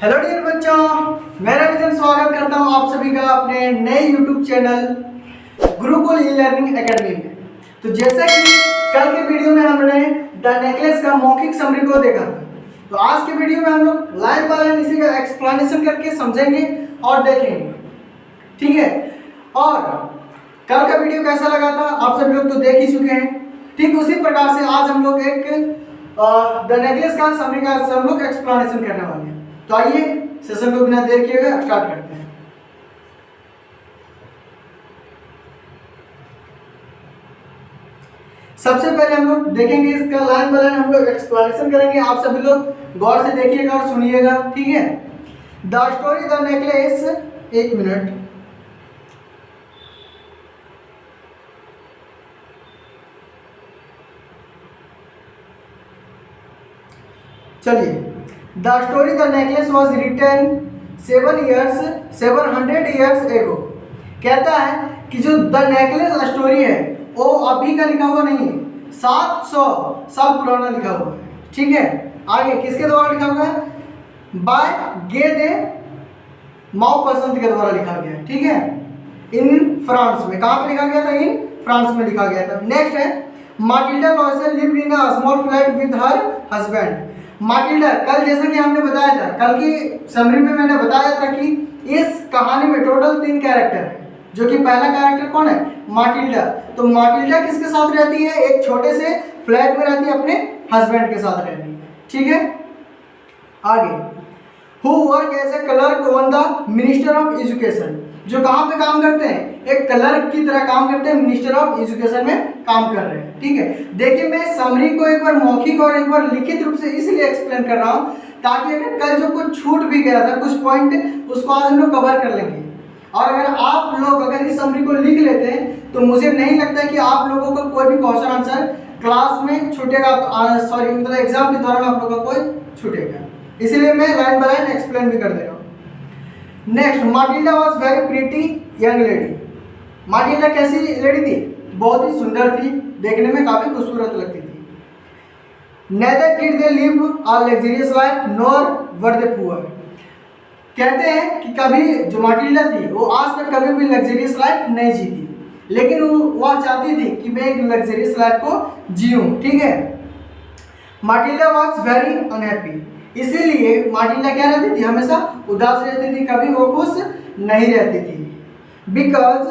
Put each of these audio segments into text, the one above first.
Hello dear बच्चों, मेरा vision स्वागत करता हूं आप सभी का अपने नए YouTube channel Gurukul e learning academy में। तो जैसा कि कल के वीडियो में हमने द नेकलेस का मौखिक समरी को देखा था, तो आज के वीडियो में हम लोग लाइन बाय लाइन इसी का एक्सप्लेनेशन करके समझेंगे और देखेंगे, ठीक है। और कल का वीडियो कैसा लगा था आप सभी लोग तो देख ही चुके हैं। ठीक उसी प्रकार से आज हम लोग एक द नेकलेस का समरी का हम लोग एक्सप्लेनेशन करने वाले हैं। तो आइए सेशन को बिना देर किए हुए स्टार्ट करते हैं। सबसे पहले हम लोग देखेंगे इसका लाइन बाय लाइन हम लोग एक्सप्लेनेशन करेंगे। आप सभी लोग गौर से देखिएगा और सुनिएगा, ठीक है। द स्टोरी द नेकलेस, एक मिनट, चलिए। The story the necklace was written 700 years ago। कहता है कि जो द नेकलेस स्टोरी है वो अभी का लिखा हुआ नहीं है, 700 साल पुराना लिखा हुआ है, ठीक है। आगे किसके द्वारा लिखा हुआ है? बाय गे दे मॉपसंत के द्वारा लिखा गया है, ठीक है। इन फ्रांस में, कहाँ पे लिखा गया था? इन फ्रांस में लिखा गया था। नेक्स्ट है Matilda Loisel lived in a small flat with her husband. Matilda, कल जैसा कि हमने बताया था, कल की समरी में मैंने बताया था कि इस कहानी में टोटल 3 कैरेक्टर है, जो कि पहला कैरेक्टर कौन है? माटिल्डा। तो माटिल्डा किसके साथ रहती है? एक छोटे से फ्लैट में रहती है, अपने हस्बैंड के साथ रहती है, ठीक है। आगे, who work as a clerk on the minister of education. जो कहाँ पे काम करते हैं? एक क्लर्क की तरह काम करते हैं, मिनिस्टर ऑफ एजुकेशन में काम कर रहे हैं, ठीक है। देखिए मैं समरी को एक बार मौखिक और एक बार लिखित रूप से इसलिए एक्सप्लेन कर रहा हूँ ताकि अगर कल जो कुछ छूट भी गया था कुछ पॉइंट, उसको आज हम लोग कवर कर लेंगे। और अगर आप लोग अगर इस समरी को लिख लेते हैं तो मुझे नहीं लगता कि आप लोगों का कोई भी क्वेश्चन आंसर क्लास में छूटेगा, सॉरी मतलब एग्जाम के दौरान आप लोगों का कोई छूटेगा, इसलिए मैं लाइन बाय लाइन एक्सप्लेन भी कर दे रहा हूँ। Next, माटिल्डा was very pretty young lady. माटिल्डा कैसी लेडी थी? बहुत ही सुंदर थी, देखने में काफी खूबसूरत लगती थी। Neither did they live a luxurious life nor were they poor. कहते हैं कि कभी जो माटिल्डा थी वो आज तक कभी भी लग्जरियस लाइफ नहीं जीती, लेकिन वह चाहती थी कि मैं एक लग्जरियस लाइफ को जीऊं, ठीक है। माटिल्डा वॉज वेरी अनहैप्पी। इसीलिए माटिल्डा क्या रहती थी? हमेशा उदास रहती थी, कभी वो खुश नहीं रहती थी। Because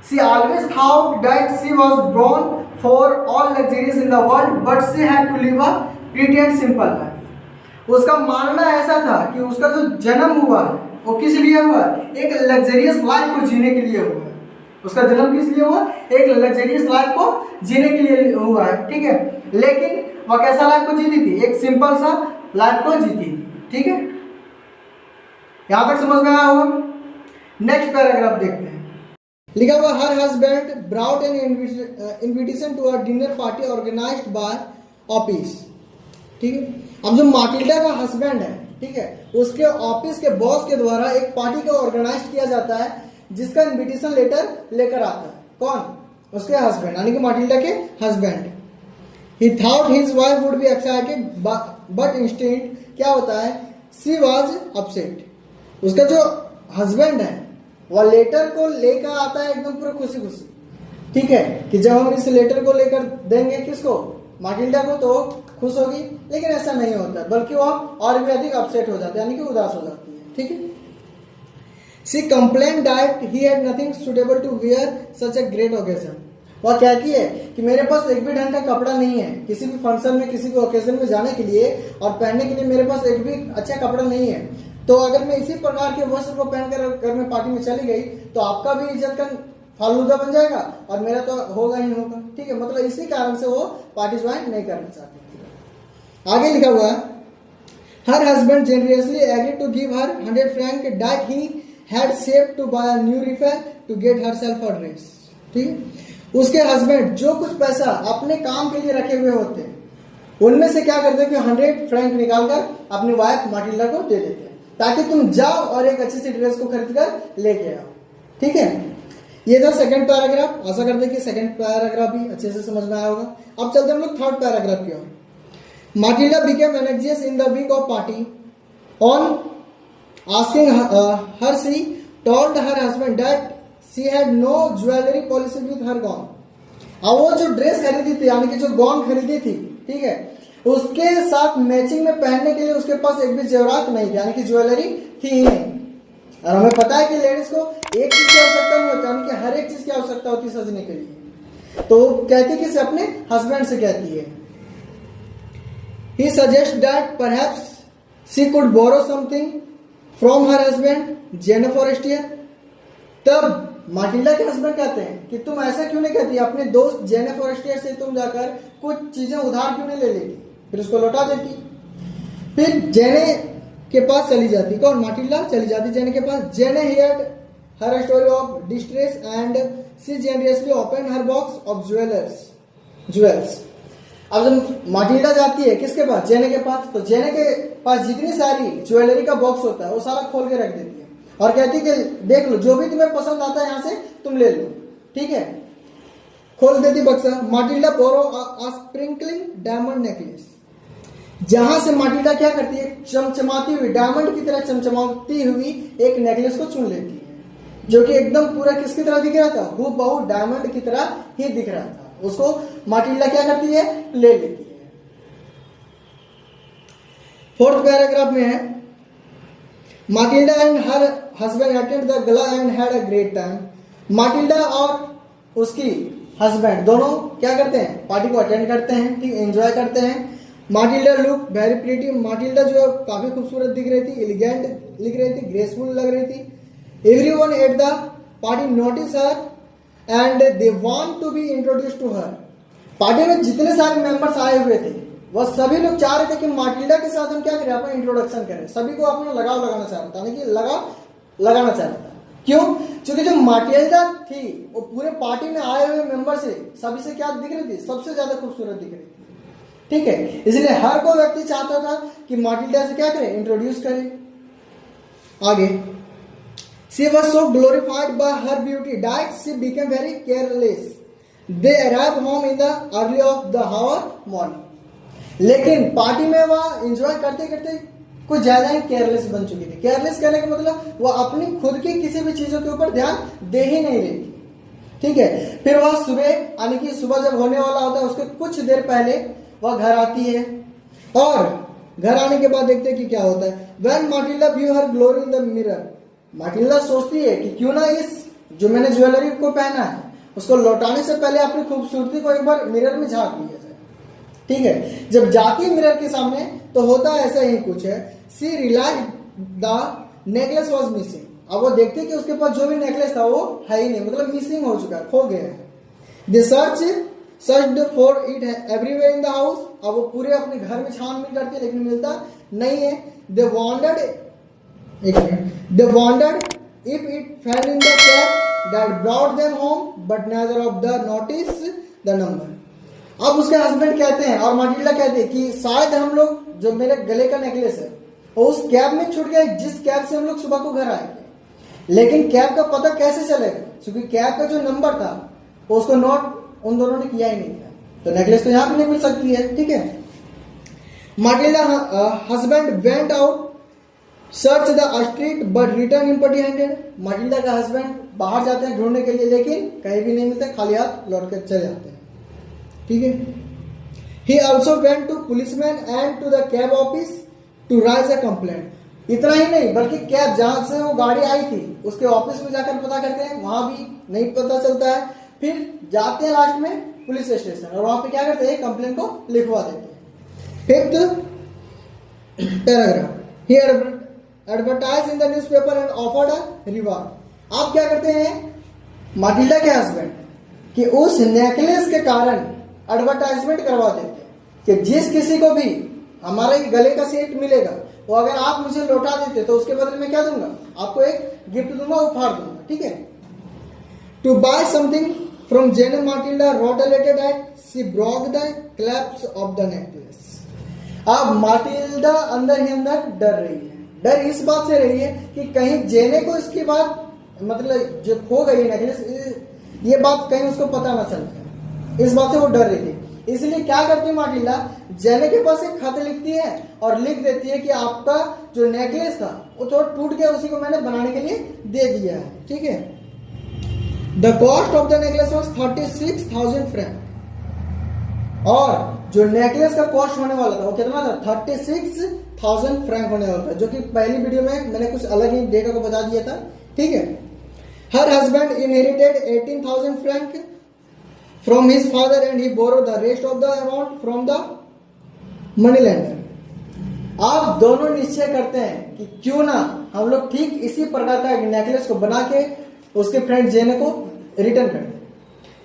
she always thought that she was born for all luxuries in the world but she had to live a pretty and simple life. उसका मानना ऐसा था कि उसका जो जन्म हुआ है वो किस लिए हुआ? एक लग्जरियस लाइफ को जीने के लिए हुआ है। उसका जन्म किस लिए हुआ? एक लग्जरियस लाइफ को जीने के लिए हुआ है, ठीक है। लेकिन वह कैसा लाइफ को जीती थी? एक सिंपल सा लाइफ को जीती थी, ठीक है। यहां तक समझ में आया होगा। नेक्स्ट पैराग्राफ देखते हैं। लिखा हुआ her husband brought an invitation to a dinner party organised by office, ठीक है। अब जो माटिल्डा का हस्बैंड है, ठीक है, उसके ऑफिस के बॉस के द्वारा एक पार्टी को ऑर्गेनाइज किया जाता है जिसका इनविटेशन लेटर लेकर आता है कौन? उसके हस्बैंड, यानी कि माटिल्डा के husband. He thought his wife would be excited, but instead क्या होता है? She was upset। उसका जो हस्बैंड है वह लेटर को लेकर आता है एकदम पूरा खुशी खुशी, ठीक है, कि जब हम इस लेटर को लेकर देंगे किसको? माटिल्डा को, तो खुश होगी। लेकिन ऐसा नहीं होता, बल्कि वह और भी अधिक अपसेट हो जाती है, यानी कि उदास हो जाती है, ठीक है। She complained that he had nothing suitable to wear such a great occasion। वह कहती है कि मेरे पास एक भी ढंग का कपड़ा नहीं है किसी भी फंक्शन में, किसी भी ओकेजन में जाने के लिए और पहनने के लिए मेरे पास एक भी अच्छा कपड़ा नहीं है। तो अगर मैं इसी प्रकार के वस्त्र को पहनकर घर में पार्टी में चली गई तो आपका भी इज्जत का फालूदा बन जाएगा और मेरा तो होगा ही होगा, ठीक है। मतलब इसी कारण से वो पार्टी ज्वाइन नहीं करना चाहती थी। आगे लिखा हुआ है her husband generously agreed to give her 100 francs that he had saved to buy a new rifle to get herself a dress, ठीक है। उसके हस्बैंड जो कुछ पैसा अपने काम के लिए रखे हुए होते हैं उनमें से क्या करते हैं कि 100 फ्रैंक निकालकर अपनी वाइफ माटिल्डा को दे देते हैं ताकि तुम जाओ और एक अच्छी सी ड्रेस को खरीद कर लेके आओ, ठीक है। ये था सेकंड पैराग्राफ। आशा करते हैं कि सेकंड पैराग्राफ भी अच्छे से समझ में आया होगा। अब चलते हम लोग थर्ड पैराग्राफ की ओर। Matilda became anxious in the week of party. On asking her, she told her husband that she had no jewelry policy with her gown. अब वो जो ड्रेस खरीदी थी यानी कि जो गॉन खरीदी थी, ठीक है, उसके साथ मैचिंग में पहनने के लिए उसके पास एक भी जेवरात नहीं थी, यानी कि ज्वेलरी थी ही नहीं। और हमें पता है कि लेडीज को एक चीज की आवश्यकता नहीं होती, यानी कि हर एक चीज की आवश्यकता होती है सजने के लिए। तो कहती कि अपने हस्बैंड से कहती है, he suggests that perhaps she could borrow something from her husband जेने फॉरेस्टियर। तब माटिल्डा के हस्बैंड कहते हैं कि तुम ऐसा क्यों नहीं कहती, अपने दोस्त जेने फॉरेस्टियर से तुम जाकर कुछ चीजें उधार क्यों नहीं ले लेती, फिर उसको लौटा देती। फिर जेने के पास चली जाती, कौन, माटिल्डा चली जाती जेने के पास। जेने heard her story of distress and she generously open her box of jewels. अब जब माटिल्डा जाती है किसके पास, जेने के पास, तो जेने के पास जितनी सारी ज्वेलरी का बॉक्स होता है वो सारा खोल के रख देती है और कहती कि देख लो जो भी तुम्हें पसंद आता है यहां से तुम ले लो, ठीक है। खोल देती बक्सा। माटिल्डा बोरो अ स्प्रिंकलिंग डायमंड नेकलेस, जहां से माटिल्डा क्या करती है, चमचमाती हुई डायमंड की तरह चमचमाती हुई एक नेकलेस को चुन लेती है, जो कि एकदम पूरा किसकी तरह दिख रहा था, हूबहू डायमंड की तरह ही दिख रहा था। उसको माटिल्डा क्या करती है, ले लेती है। फोर्थ पैराग्राफ में है, Matilda and her husband attend the gala and had a great time. Matilda और उसकी हस्बैंड दोनों क्या करते हैं, पार्टी को अटेंड करते हैं, ठीक, एंजॉय करते हैं। माटिल्डा लुक वेरी प्रीटी, माटिल्डा जो काफी खूबसूरत दिख रही थी, एलिगेंट दिख रही थी, ग्रेसफुल लग रही थी। Everyone at the party notice her and they want to be introduce to her. Party में जितने सारे मेंबर्स आए हुए थे वह सभी लोग चाह रहे थे कि माटिल्डा के साथ हम क्या करें, अपना इंट्रोडक्शन करें, सभी को अपना लगाव लगाना चाह रहा था, यानी कि लगाना चाह रहा था। क्यों, क्योंकि जो माटिल्डा थी वो पूरे पार्टी में आए हुए मेंबर से सभी से क्या दिख रही थी, सबसे ज्यादा खूबसूरत दिख रही थी, ठीक है। इसलिए हर कोई व्यक्ति चाहता था कि माटिल्डा से क्या करे, इंट्रोड्यूस करे। आगे, she was so glorified by her beauty that she became very careless. They arrived home in the early of the hour morning. लेकिन पार्टी में वह एंजॉय करते करते कुछ ज्यादा ही केयरलेस बन चुकी थी। केयरलेस कहने का मतलब वह अपनी खुद की किसी भी चीजों के ऊपर ध्यान दे ही नहीं रही थी, ठीक है। फिर वह सुबह, यानी कि सुबह जब होने वाला होता है उसके कुछ देर पहले वह घर आती है और घर आने के बाद देखते हैं कि क्या होता है। When Matilda view her glory in the mirror, माटिल्डा सोचती है कि क्यों ना इस जो मैंने ज्वेलरी को पहना है उसको लौटाने से पहले अपनी खूबसूरती को एक बार मिरर में झांक लिया जाए, ठीक है। जब जाती है मिरर के सामने तो होता ऐसा ही कुछ है। She realised the necklace was missing. अब वो देखती है कि उसके पास जो भी नेकलेस था वो है ही नहीं, मतलब मिसिंग हो चुका है, खो गया है। They searched for it everywhere in the house. अब वो पूरे अपने घर में छानबीन करती है लेकिन मिलता नहीं है। दे wondered if it fell in the cab that brought them home, but neither of them noticed the number. अब उसके हस्बैंड कहते हैं और माटिल्डा कहते हैं कि शायद हम लोग जो मेरे गले का नेकलेस है वो उस कैब में छूट गया जिस कैब से हम लोग सुबह को घर आए थे, लेकिन कैब का पता कैसे चलेगा, क्योंकि कैब का जो नंबर था वो उसको नोट उन दोनों ने किया ही नहीं था, तो नेकलेस तो यहाँ पे नहीं मिल सकती है, ठीक है। माटिल्डा husband went out search the street but return empty handed. माटिल्डा का हस्बैंड बाहर जाते हैं ढूंढने के लिए लेकिन कहीं भी नहीं मिलते, खाली हाथ लौट कर चले जाते हैं, ठीक है। He also went to policeman and to the cab office to raise a complaint. इतना ही नहीं बल्कि कैब जहां से वो गाड़ी आई थी उसके ऑफिस में जाकर पता करते हैं, वहां भी नहीं पता चलता है। फिर जाते हैं लास्ट में पुलिस स्टेशन और वहां पे क्या करते हैं, कंप्लेन को लिखवा देते हैं। Fifth paragraph, he advertise in the newspaper and offered a reward. आप क्या करते हैं, माटिल्डा के हस्बैंड कि उस नेकलेस के कारण एडवर्टाइजमेंट करवा देते हैं कि जिस किसी को भी हमारे गले का सेट मिलेगा वो अगर आप मुझे लौटा देते तो उसके बदले में क्या दूंगा, आपको एक गिफ्ट दूंगा, उपहार दूंगा, ठीक है। To bye something from Jeanne Matilda wrote a letter that she broke the clasp of the necklace. अब माटिल्डा अंदर ही अंदर डर रही है। डर इस बात से रही है कि कहीं जेने को इसकी बात, मतलब जो खो गई नेकलेस, ये बात कहीं उसको पता ना चल जाए, इस बात से वो डर रही थी। इसलिए क्या करती है माटिल्डा, जेने के पास एक खत लिखती है और लिख देती है कि आपका जो नेकलेस था वो थोड़ा टूट गया, उसी को मैंने बनाने के लिए दे दिया है। ठीक है, the cost of the necklace was 36,000 Frank. और जो नेकलेस का कॉस्ट होने वाला था वो कितना था, 36,000 फ्रैंक होने वाला था, जो कि पहली वीडियो में मैंने कुछ अलग ही डेटा को बता दिया था। ठीक है, her husband inherited 18,000 franc from his father and he borrow the rest of the amount from the money lender. आप दोनों निश्चय करते हैं कि क्यों ना हम लोग ठीक इसी प्रकार का एक नेकलेस को बना के उसके फ्रेंड जेने को रिटर्न कर दें।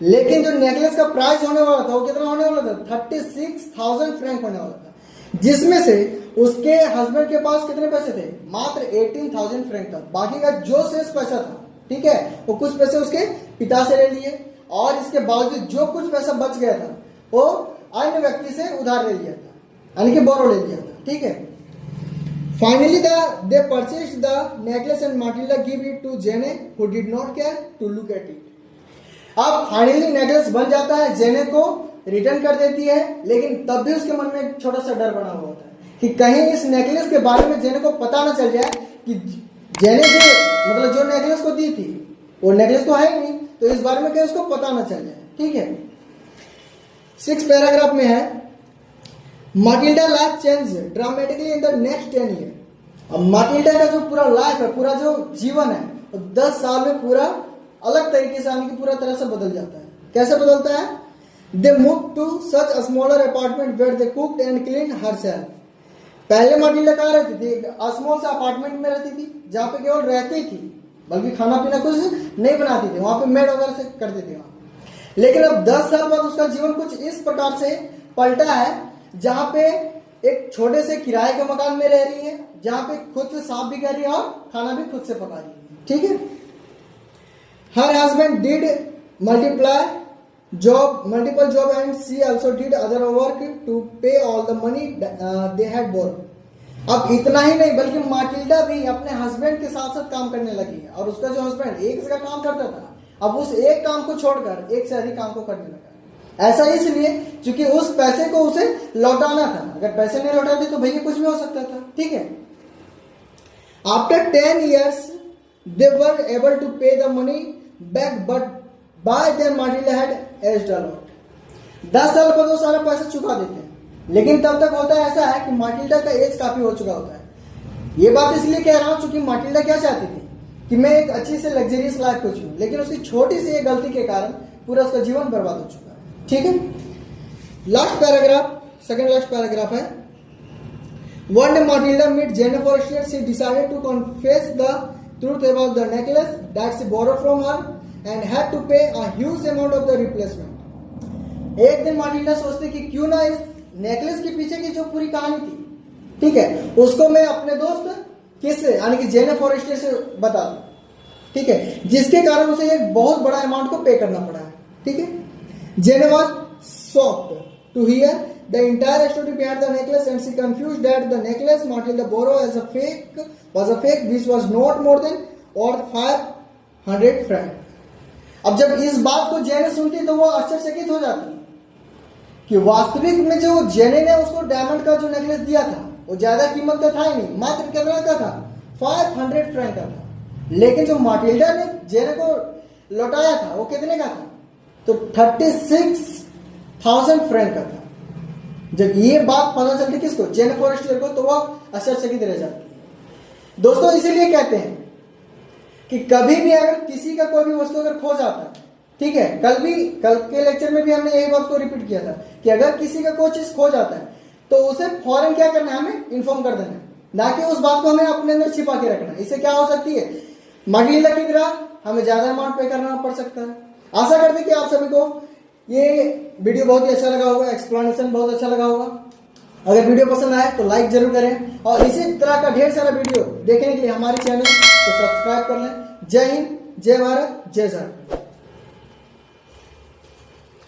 लेकिन जो नेकलेस का प्राइस होने वाला था वो कितना होने वाला था, 36,000 फ्रैंक होने वाला था, जिसमें से उसके हस्बैंड के पास कितने पैसे थे, मात्र 18,000 फ्रैंक था। बाकी का जो शेष पैसा था, ठीक है, वो कुछ पैसे उसके पिता से ले लिए और इसके बावजूद जो कुछ पैसा बच गया था वो अन्य व्यक्ति से उधार ले लिया था, यानी कि बोरो ले लिया था। ठीक है, finally they purchased the necklace and Matilda give it to Jeanne who did not care to look at it. अब फाइनली नेकलेस बन जाता है, जेने को रिटर्न कर देती है, लेकिन तब भी उसके मन में एक छोटा सा डर बना हुआ होता है कि कहीं इस नेकलेस के बारे में जेने को पता ना चल जाए कि जेने जो नेकलेस को दी थी वो नेकलेस तो है ही नहीं, तो इस बारे में कहीं उसको पता ना चल जाए। ठीक है, 6 पैराग्राफ में है, माटिल्डा life change dramatically in the next 10 year. अब माटिल्डा का जो पूरा लाइफ है, पूरा जो जीवन है, 10 साल में पूरा अलग तरीके से, यानी कि पूरा तरह से बदल जाता है। कैसे बदलता है, they move to such a smaller apartment where they cooked and clean herself. पहले माटिल्डा कहाँ रहती थी, स्मॉल सा अपार्टमेंट में रहती थी जहां पे केवल रहती थी, बल्कि खाना पीना कुछ नहीं बनाती थी, वहां पे मेड वगैरह से करती थी वहां। लेकिन अब 10 साल बाद उसका जीवन कुछ इस प्रकार से पलटा है, जहां पे एक छोटे से किराए के मकान में रह रही है, जहां पे खुद से साफ भी कर रही है और खाना भी खुद से पका रही है। ठीक है, her husband did multiple job and she also did other work to pay all the money they had borrowed. अब इतना ही नहीं, बल्कि माटिल्डा भी अपने हस्बैंड के साथ साथ काम करने लगी है, और उसका जो हस्बैंड एक जगह काम करता था, अब उस एक काम को छोड़कर एक से अधिक काम को करने लगा। ऐसा इसलिए क्योंकि उस पैसे को उसे लौटाना था, अगर पैसे नहीं लौटाते तो भैया कुछ भी हो सकता था। ठीक है, after 10 years they were able to pay the money back, but by then Matilda had aged a lot. 10 साल बाद वो सारा पैसा चुका देते हैं, लेकिन तब तक होता है ऐसा है कि माटिल्डा का एज काफी हो चुका होता है। ये बात इसलिए कह रहा हूं क्योंकि माटिल्डा क्या चाहती थी कि मैं एक अच्छी से लग्जरियस लाइफ को जीऊं, लेकिन उसकी छोटी सी एक गलती के कारण पूरा उसका जीवन बर्बाद हो चुका है। ठीक है, last paragraph, second last paragraph है, one day Matilda met Jenny Forestier. She decided to confess the truth about the necklace that she borrowed from her and had to pay a huge amount of the replacement. एक दिन माटिल्डा सोचती कि क्यों ना इस necklace के पीछे की जो पूरी कहानी थी, ठीक है, उसको मैं अपने दोस्त किससे, यानी कि जेने फॉरेस्टियर से बता दूं। ठीक है, जिसके कारण उसे एक बहुत बड़ा अमाउंट को पे करना पड़ा है। ठीक है, Jeanne was shocked to hear the entire story behind the necklace and she confused that the necklace Matilda borrowed as a fake which was not more than or 500 francs. अब जब इस बात को जेने सुनती तो वो आश्चर्यचकित हो जाती कि वास्तविक में जो जेने ने उसको डायमंड का जो नेकलेस दिया था वो ज्यादा कीमत का था ही नहीं, मात्र कितना का था, 500 फ्रैंक का था। लेकिन जो माटिल्डा ने जेने को लौटाया था वो कितने का था, तो 36,000 फ्रैंक का था। जब ये बात पता चलती किसको, जेने फॉरेस्टियर को, तो वह आश्चर्यचकित रह जाती है। दोस्तों इसीलिए कहते हैं कि कभी भी अगर किसी का कोई भी वस्तु अगर खो जाता है, ठीक है, कल के लेक्चर में भी हमने यही बात को रिपीट किया था कि अगर किसी का कोई चीज खो जाता है तो उसे फौरन क्या करना है, हमें इन्फॉर्म कर देना है, ना कि उस बात को हमें अपने अंदर छिपा के रखना। इससे क्या हो सकती है, माटिल्डा की तरह हमें ज्यादा अमाउंट पे करना पड़ सकता है। आशा करते कि आप सभी को ये वीडियो बहुत ही अच्छा लगा होगा, एक्सप्लेनेशन बहुत अच्छा लगा होगा। अगर वीडियो पसंद आए तो लाइक जरूर करें और इसी तरह का ढेर सारा वीडियो देखने के लिए हमारे चैनल को सब्सक्राइब कर लें। जय हिंद, जय भारत, जय झारखंड।